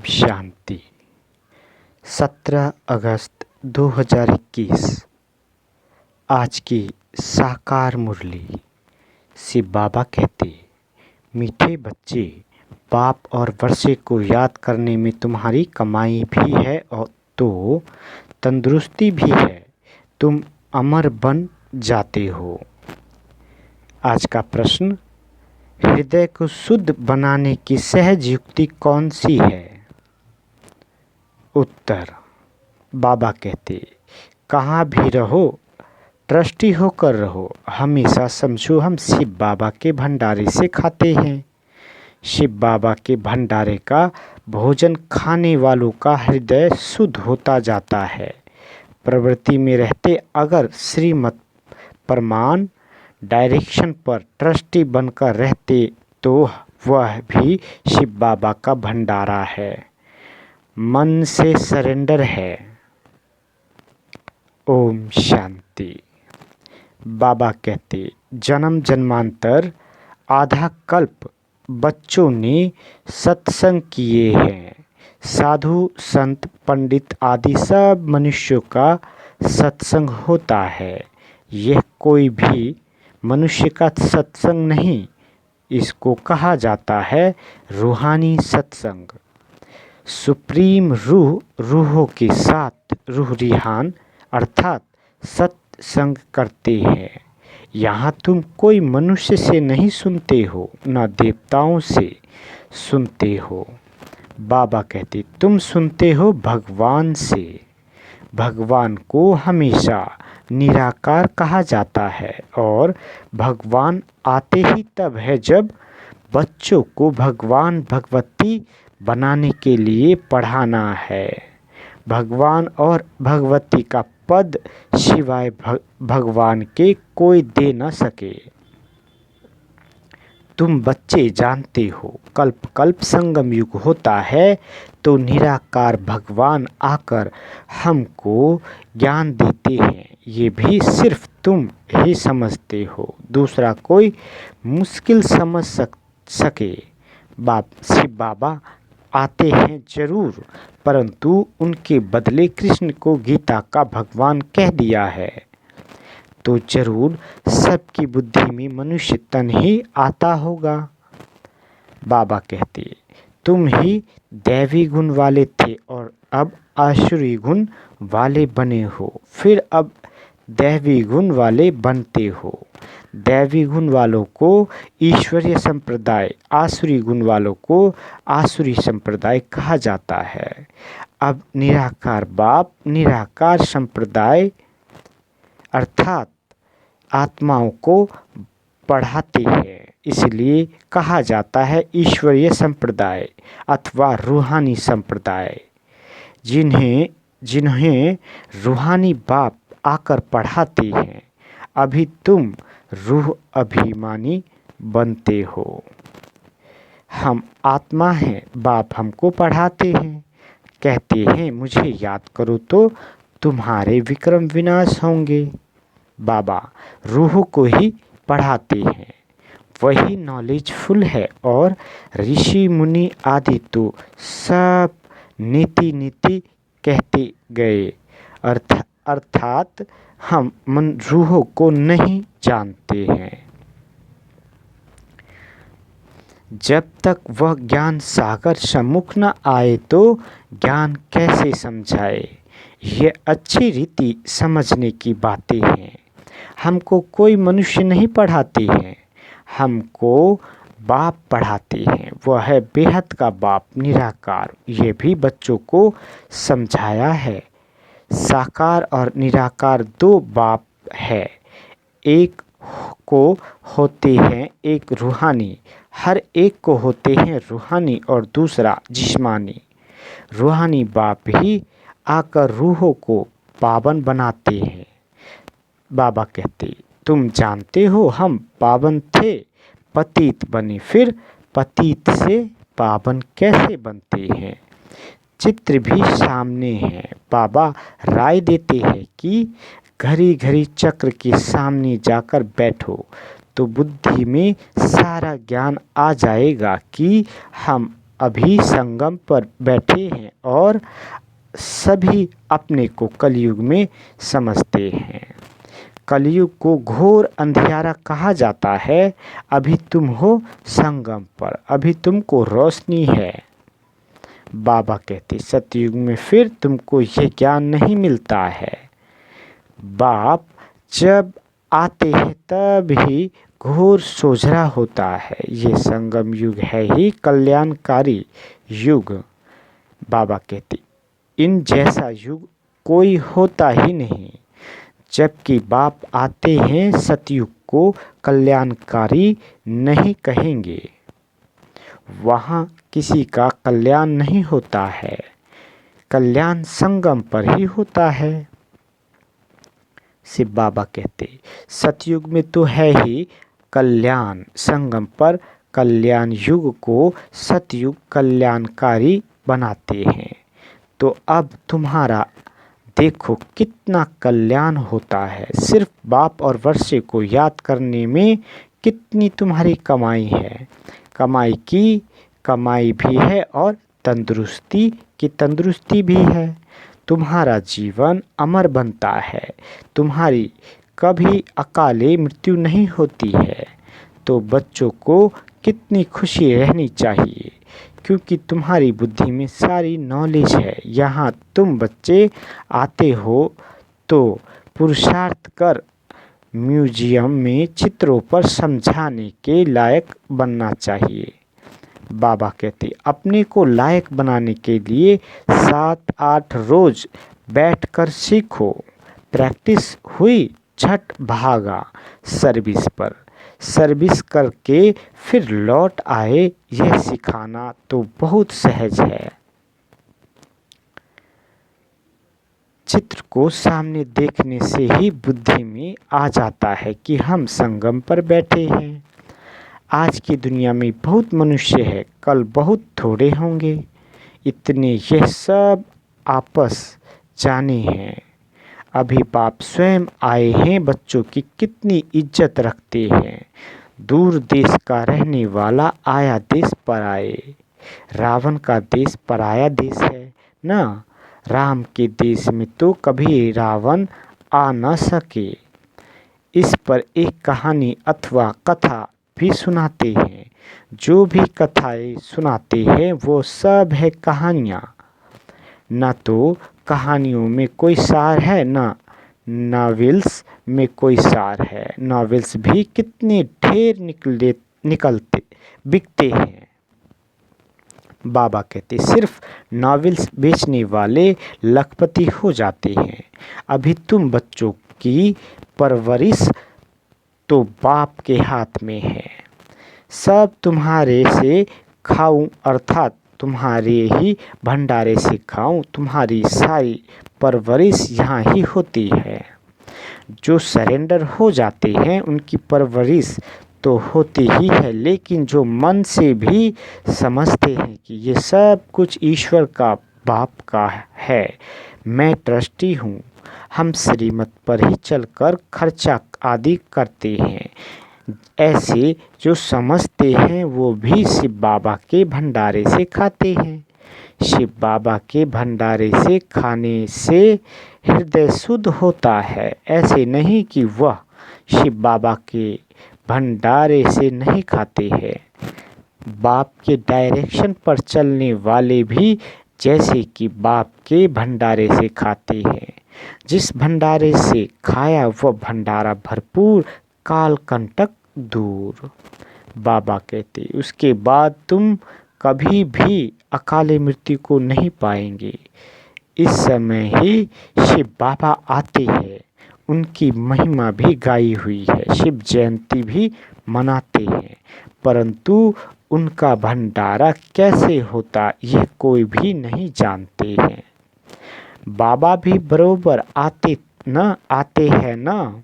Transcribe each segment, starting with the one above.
शांति। 17 अगस्त 2021। आज की साकार मुरली। शिव बाबा कहते, मीठे बच्चे, बाप और वर्षे को याद करने में तुम्हारी कमाई भी है और तो तंदुरुस्ती भी है। तुम अमर बन जाते हो। आज का प्रश्न, हृदय को शुद्ध बनाने की सहज युक्ति कौन सी है? उत्तर, बाबा कहते, कहाँ भी रहो, ट्रस्टी होकर रहो। हमेशा समझो हम शिव बाबा के भंडारे से खाते हैं। शिव बाबा के भंडारे का भोजन खाने वालों का हृदय शुद्ध होता जाता है। प्रवृत्ति में रहते अगर श्रीमत प्रमाण डायरेक्शन पर ट्रस्टी बनकर रहते तो वह भी शिव बाबा का भंडारा है। मन से सरेंडर है। ओम शांति। बाबा कहते, जन्म जन्मांतर आधा कल्प बच्चों ने सत्संग किए हैं। साधु संत पंडित आदि सब मनुष्यों का सत्संग होता है। यह कोई भी मनुष्य का सत्संग नहीं, इसको कहा जाता है रूहानी सत्संग। सुप्रीम रूह रूहों के साथ रूह रिहान अर्थात सत्संग करते हैं। यहाँ तुम कोई मनुष्य से नहीं सुनते हो, न देवताओं से सुनते हो। बाबा कहते, तुम सुनते हो भगवान से। भगवान को हमेशा निराकार कहा जाता है और भगवान आते ही तब है जब बच्चों को भगवान भगवती बनाने के लिए पढ़ाना है। भगवान और भगवती का पद सिवाय भगवान के कोई दे न सके। तुम बच्चे जानते हो, कल्प कल्प संगम युग होता है तो निराकार भगवान आकर हमको ज्ञान देते हैं। ये भी सिर्फ तुम ही समझते हो, दूसरा कोई मुश्किल समझ सके। शिव बाबा आते हैं जरूर, परंतु उनके बदले कृष्ण को गीता का भगवान कह दिया है तो जरूर सबकी बुद्धि में मनुष्य तन ही आता होगा। बाबा कहते, तुम ही दैवी गुण वाले थे और अब आसुरी गुण वाले बने हो, फिर अब दैवी गुण वाले बनते हो। दैवी गुण वालों को ईश्वरीय संप्रदाय, आसुरी गुण वालों को आसुरी संप्रदाय कहा जाता है। अब निराकार बाप निराकार संप्रदाय अर्थात आत्माओं को पढ़ाते हैं, इसलिए कहा जाता है ईश्वरीय संप्रदाय अथवा रूहानी संप्रदाय। जिन्हें रूहानी बाप आकर पढ़ाते हैं, अभी तुम रूह अभिमानी बनते हो। हम आत्मा हैं, बाप हमको पढ़ाते हैं, कहते हैं मुझे याद करो तो तुम्हारे विक्रम विनाश होंगे। बाबा रूह को ही पढ़ाते हैं, वही नॉलेजफुल है और ऋषि मुनि आदि तो सब नीति नीति कहते गए। अर्थात हम मन रूहों को नहीं जानते हैं। जब तक वह ज्ञान सागर सम्मुख न आए तो ज्ञान कैसे समझाए। ये अच्छी रीति समझने की बातें हैं। हमको कोई मनुष्य नहीं पढ़ाते हैं, हमको बाप पढ़ाते हैं। वह है बेहद का बाप निराकार। ये भी बच्चों को समझाया है। साकार और निराकार दो बाप है, एक को होते हैं एक रूहानी, हर एक को होते हैं रूहानी और दूसरा जिस्मानी। रूहानी बाप ही आकर रूहों को पावन बनाते हैं। बाबा कहते, तुम जानते हो हम पावन थे, पतित बने, फिर पतित से पावन कैसे बनते हैं। चित्र भी सामने है। बाबा राय देते हैं कि घड़ी घड़ी चक्र के सामने जाकर बैठो तो बुद्धि में सारा ज्ञान आ जाएगा कि हम अभी संगम पर बैठे हैं और सभी अपने को कलयुग में समझते हैं। कलयुग को घोर अंधियारा कहा जाता है। अभी तुम हो संगम पर, अभी तुमको रोशनी है। बाबा कहते सतयुग में फिर तुमको ये ज्ञान नहीं मिलता है। बाप जब आते हैं तब ही घोर सोझरा होता है। ये संगम युग है ही कल्याणकारी युग। बाबा कहते इन जैसा युग कोई होता ही नहीं। जबकि बाप आते हैं सतयुग को कल्याणकारी नहीं कहेंगे। वहाँ किसी का कल्याण नहीं होता है, कल्याण संगम पर ही होता है। शिव बाबा कहते सतयुग में तो है ही कल्याण, संगम पर कल्याण युग को सतयुग कल्याणकारी बनाते हैं। तो अब तुम्हारा देखो कितना कल्याण होता है। सिर्फ बाप और वर्षे को याद करने में कितनी तुम्हारी कमाई है। कमाई की कमाई भी है और तंदुरुस्ती की तंदुरुस्ती भी है। तुम्हारा जीवन अमर बनता है। तुम्हारी कभी अकाले मृत्यु नहीं होती है। तो बच्चों को कितनी खुशी रहनी चाहिए, क्योंकि तुम्हारी बुद्धि में सारी नॉलेज है। यहाँ तुम बच्चे आते हो तो पुरुषार्थ कर म्यूजियम में चित्रों पर समझाने के लायक बनना चाहिए। बाबा कहते अपने को लायक बनाने के लिए 7-8 रोज बैठकर सीखो। प्रैक्टिस हुई झट भागा सर्विस पर। सर्विस करके फिर लौट आए, यह सिखाना तो बहुत सहज है। चित्र को सामने देखने से ही बुद्धि में आ जाता है कि हम संगम पर बैठे हैं। आज की दुनिया में बहुत मनुष्य है, कल बहुत थोड़े होंगे। इतने यह सब आपस जाने हैं। अभी बाप स्वयं आए हैं, बच्चों की कितनी इज्जत रखते हैं। दूर देश का रहने वाला आया देश पराए। रावण का देश पराया देश है ना। राम के देश में तो कभी रावण आ न सके। इस पर एक कहानी अथवा कथा भी सुनाते हैं। जो भी कथाएं सुनाते हैं वो सब है कहानियाँ। न तो कहानियों में कोई सार है, ना नॉवेल्स में कोई सार है। नॉवेल्स भी कितने ढेर निकलते बिकते हैं। बाबा कहते सिर्फ नॉवेल्स बेचने वाले लखपति हो जाते हैं। अभी तुम बच्चों की परवरिश तो बाप के हाथ में है। सब तुम्हारे से खाऊं, अर्थात तुम्हारे ही भंडारे से खाऊं। तुम्हारी सारी परवरिश यहाँ ही होती है। जो सरेंडर हो जाते हैं उनकी परवरिश तो होती ही है, लेकिन जो मन से भी समझते हैं कि ये सब कुछ ईश्वर का, बाप का है, मैं ट्रस्टी हूँ, हम श्रीमत पर ही चलकर खर्चा आदि करते हैं, ऐसे जो समझते हैं वो भी शिव बाबा के भंडारे से खाते हैं। शिव बाबा के भंडारे से खाने से हृदय शुद्ध होता है। ऐसे नहीं कि वह शिव बाबा के भंडारे से नहीं खाते हैं। बाप के डायरेक्शन पर चलने वाले भी जैसे कि बाप के भंडारे से खाते हैं। जिस भंडारे से खाया वह भंडारा भरपूर, काल कंटक दूर। बाबा कहते उसके बाद तुम कभी भी अकाले मृत्यु को नहीं पाएंगे। इस समय ही शिव बाबा आते हैं। उनकी महिमा भी गाई हुई है, शिव जयंती भी मनाते हैं, परंतु उनका भंडारा कैसे होता यह कोई भी नहीं जानते हैं। बाबा भी बरोबर आते हैं ना।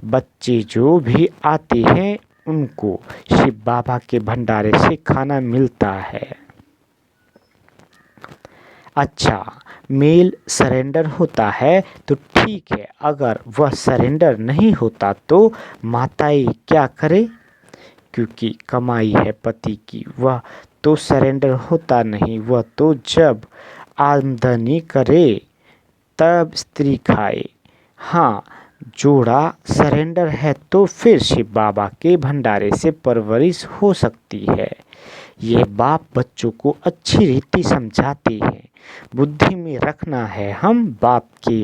बच्चे जो भी आते हैं उनको शिव बाबा के भंडारे से खाना मिलता है। अच्छा, मेल सरेंडर होता है तो ठीक है, अगर वह सरेंडर नहीं होता तो माताएं क्या करे, क्योंकि कमाई है पति की, वह तो सरेंडर होता नहीं, वह तो जब आमदनी करे तब स्त्री खाए। हाँ, जोड़ा सरेंडर है तो फिर शिव बाबा के भंडारे से परवरिश हो सकती है। ये बाप बच्चों को अच्छी रीति समझाते हैं। बुद्धि में रखना है, हम बाप के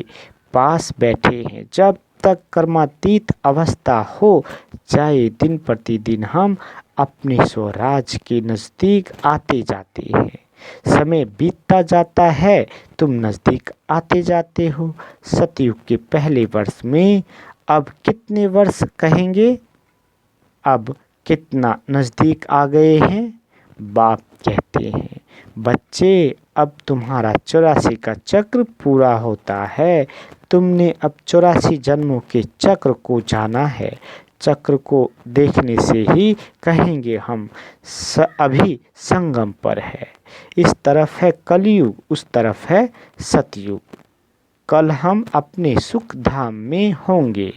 पास बैठे हैं। जब तक कर्मातीत अवस्था हो जाए, दिन प्रतिदिन हम अपने स्वराज के नज़दीक आते जाते हैं। समय बीतता जाता है, तुम नज़दीक आते जाते हो। सतयुग के पहले वर्ष में अब कितने वर्ष कहेंगे? अब कितना नज़दीक आ गए हैं? बाप कहते हैं, बच्चे अब तुम्हारा 84 का चक्र पूरा होता है। तुमने अब 84 जन्मों के चक्र को जाना है। चक्र को देखने से ही कहेंगे हम अभी संगम पर है। इस तरफ है कलयुग, उस तरफ है सतयुग। कल हम अपने सुख धाम में होंगे।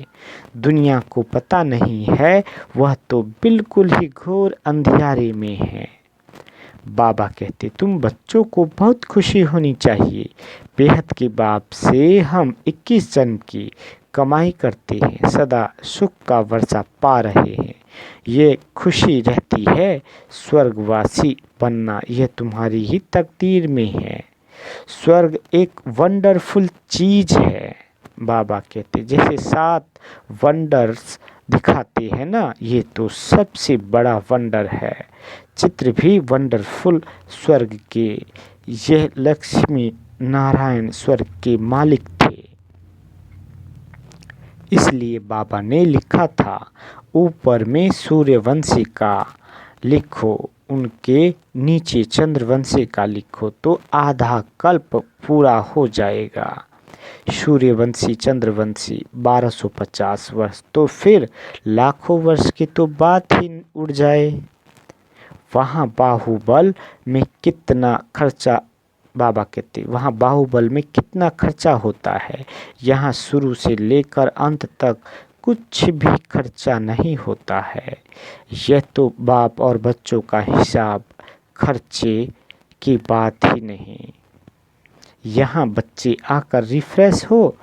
दुनिया को पता नहीं है, वह तो बिल्कुल ही घोर अंधियारे में है। बाबा कहते, तुम बच्चों को बहुत खुशी होनी चाहिए। बेहद के बाप से हम 21 जन्म की कमाई करते हैं, सदा सुख का वर्षा पा रहे हैं। ये खुशी रहती है। स्वर्गवासी बनना यह तुम्हारी ही तकदीर में है। स्वर्ग एक वंडरफुल चीज है। बाबा कहते, जैसे 7 वंडर्स दिखाते हैं ना, ये तो सबसे बड़ा वंडर है। चित्र भी वंडरफुल स्वर्ग के। यह लक्ष्मी नारायण स्वर्ग के मालिक थे। इसलिए बाबा ने लिखा था, ऊपर में सूर्यवंशी का लिखो, उनके नीचे चंद्रवंशी का लिखो तो आधा कल्प पूरा हो जाएगा। सूर्यवंशी चंद्रवंशी 1250 वर्ष, तो फिर लाखों वर्ष की तो बात ही उड़ जाए। वहाँ बाहुबल में कितना खर्चा, बाबा कहते, वहाँ बाहुबल में कितना खर्चा होता है। यहाँ शुरू से लेकर अंत तक कुछ भी खर्चा नहीं होता है। यह तो बाप और बच्चों का हिसाब खर्चे की बात ही नहीं। यहाँ बच्चे आकर रिफ्रेश हो,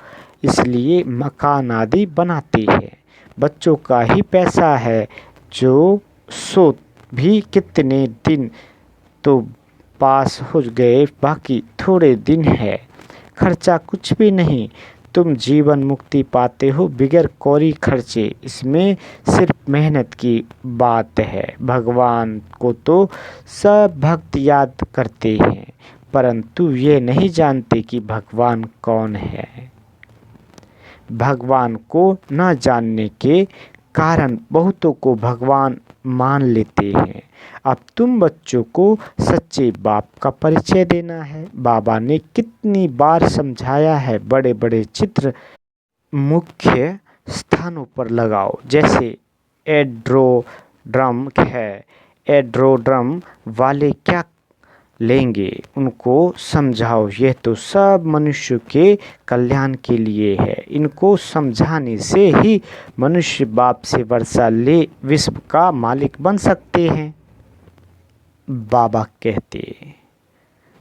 इसलिए मकान आदि बनाते हैं। बच्चों का ही पैसा है, जो सो भी कितने दिन तो पास हो गए, बाकी थोड़े दिन है। खर्चा कुछ भी नहीं। तुम जीवन मुक्ति पाते हो बिगैर कौड़ी खर्चे। इसमें सिर्फ मेहनत की बात है। भगवान को तो सब भक्त याद करते हैं, परंतु ये नहीं जानते कि भगवान कौन है। भगवान को न जानने के कारण बहुतों को भगवान मान लेते हैं। अब तुम बच्चों को सच्चे बाप का परिचय देना है। बाबा ने कितनी बार समझाया है, बड़े बड़े चित्र मुख्य स्थानों पर लगाओ। जैसे एड्रोड्रम है, एड्रोड्रम वाले क्या लेंगे, उनको समझाओ। यह तो सब मनुष्य के कल्याण के लिए है। इनको समझाने से ही मनुष्य बाप से वर्षा ले विश्व का मालिक बन सकते हैं। बाबा कहते,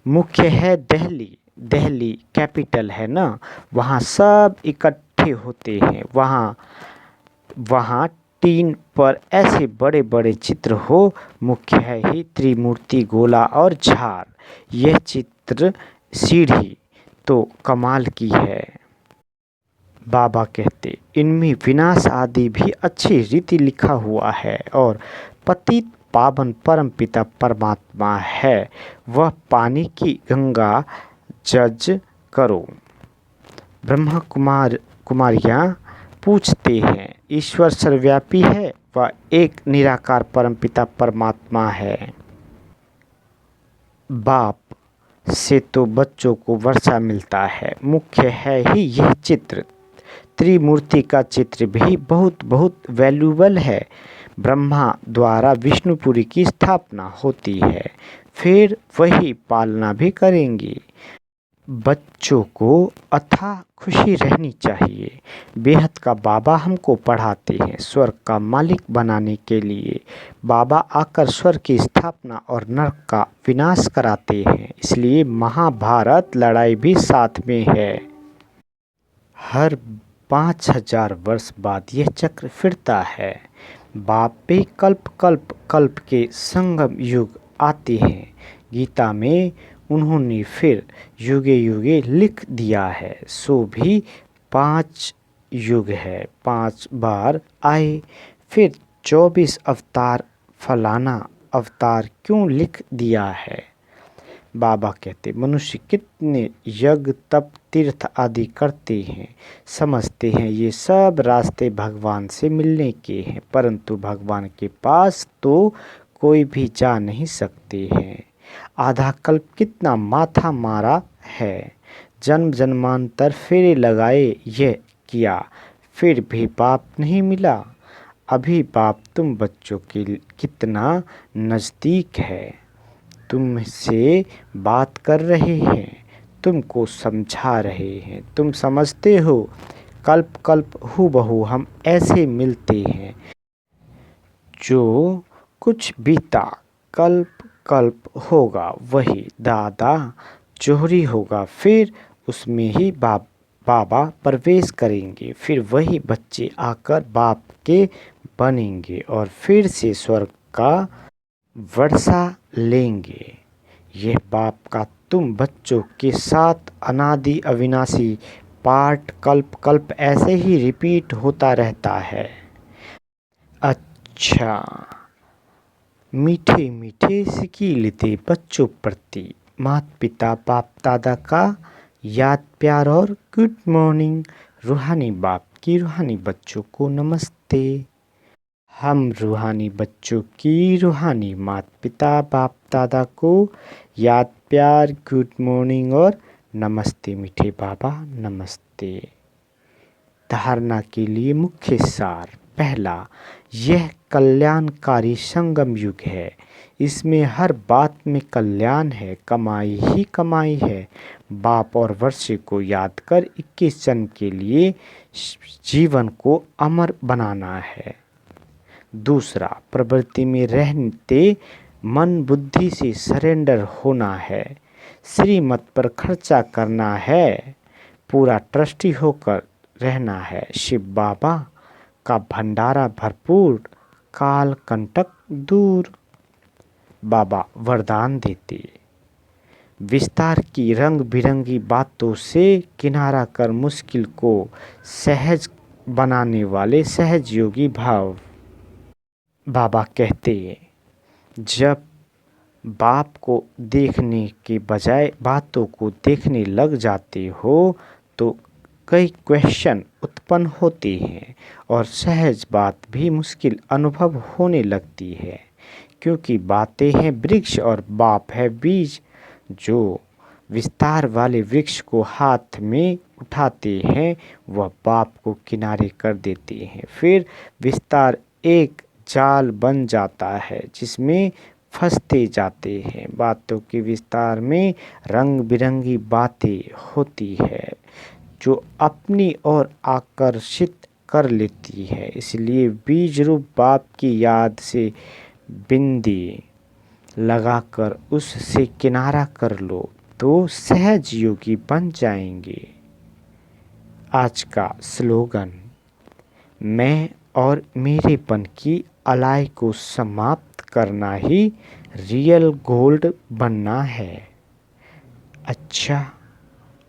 मुख्य है दिल्ली, दिल्ली कैपिटल है ना, वहाँ सब इकट्ठे होते हैं। वहाँ टीन पर ऐसे बड़े बड़े चित्र हो। मुख्य है ही त्रिमूर्ति, गोला और झार। यह चित्र सीढ़ी तो कमाल की है। बाबा कहते, इनमें विनाश आदि भी अच्छी रीति लिखा हुआ है। और पतित पावन परमपिता परमात्मा है, वह पानी की गंगा जज करो। ब्रह्मा कुमारियाँ पूछते हैं, ईश्वर सर्वव्यापी है, वह एक निराकार परमपिता परमात्मा है। बाप से तो बच्चों को वर्षा मिलता है। मुख्य है ही यह चित्र। त्रिमूर्ति का चित्र भी बहुत बहुत वैल्यूबल है। ब्रह्मा द्वारा विष्णुपुरी की स्थापना होती है, फिर वही पालना भी करेंगे। बच्चों को अथाह खुशी रहनी चाहिए। बेहद का बाबा हमको पढ़ाते हैं स्वर्ग का मालिक बनाने के लिए। बाबा आकर स्वर्ग की स्थापना और नरक का विनाश कराते हैं। इसलिए महाभारत लड़ाई भी साथ में है। हर 5000 वर्ष बाद यह चक्र फिरता है। बाप भी कल्प कल्प कल्प के संगम युग आते हैं। गीता में उन्होंने फिर युगे युगे लिख दिया है। सो भी 5 युग है। 5 बार आए फिर 24 अवतार। फलाना अवतार क्यों लिख दिया है? बाबा कहते मनुष्य कितने यज्ञ तप तीर्थ आदि करते हैं, समझते हैं ये सब रास्ते भगवान से मिलने के हैं, परंतु भगवान के पास तो कोई भी जा नहीं सकते हैं। आधा कल्प कितना माथा मारा है, जन्म जन्मांतर फेरे लगाए यह किया, फिर भी बाप नहीं मिला। अभी बाप तुम बच्चों के कितना नज़दीक है, तुमसे बात कर रहे हैं, तुमको समझा रहे हैं। तुम समझते हो कल्प कल्प हूबहू हम ऐसे मिलते हैं। जो कुछ बीता कल्प कल्प होगा वही दादा जोहरी होगा, फिर उसमें ही बाबा प्रवेश करेंगे, फिर वही बच्चे आकर बाप के बनेंगे और फिर से स्वर्ग का वर्षा लेंगे। यह बाप का तुम बच्चों के साथ अनादि अविनाशी पाठ कल्प कल्प ऐसे ही रिपीट होता रहता है। अच्छा, मीठे मीठे सिकील थे बच्चों प्रति माता पिता बाप दादा का याद प्यार और गुड मॉर्निंग। रूहानी बाप की रूहानी बच्चों को नमस्ते। हम रूहानी बच्चों की रूहानी माता पिता बाप दादा को याद प्यार गुड मॉर्निंग और नमस्ते मीठे बाबा नमस्ते। धारणा के लिए मुख्य सार। पहला, यह कल्याणकारी संगम युग है। इसमें हर बात में कल्याण है, कमाई ही कमाई है। बाप और वर्षे को याद कर 21 जन्म के लिए जीवन को अमर बनाना है। दूसरा, प्रवृत्ति में रहते मन बुद्धि से सरेंडर होना है। श्रीमत पर खर्चा करना है, पूरा ट्रस्टी होकर रहना है। शिव बाबा का भंडारा भरपूर, काल कंटक दूर। बाबा वरदान देते, विस्तार की रंग बिरंगी बातों से किनारा कर मुश्किल को सहज बनाने वाले सहज योगी भाव। बाबा कहते, जब बाप को देखने के बजाय बातों को देखने लग जाते हो तो कई क्वेश्चन उत्पन्न होते हैं और सहज बात भी मुश्किल अनुभव होने लगती है, क्योंकि बातें हैं वृक्ष और बाप है बीज। जो विस्तार वाले वृक्ष को हाथ में उठाते हैं वह बाप को किनारे कर देते हैं। फिर विस्तार एक जाल बन जाता है जिसमें फंसते जाते हैं। बातों के विस्तार में रंग बिरंगी बातें होती है जो अपनी ओर आकर्षित कर लेती है। इसलिए बीज रूप बाप की याद से बिंदी लगाकर उससे किनारा कर लो तो सहज योगी बन जाएंगे। आज का स्लोगन, मैं और मेरेपन की अलाई को समाप्त करना ही रियल गोल्ड बनना है। अच्छा,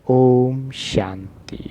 ओम शांति।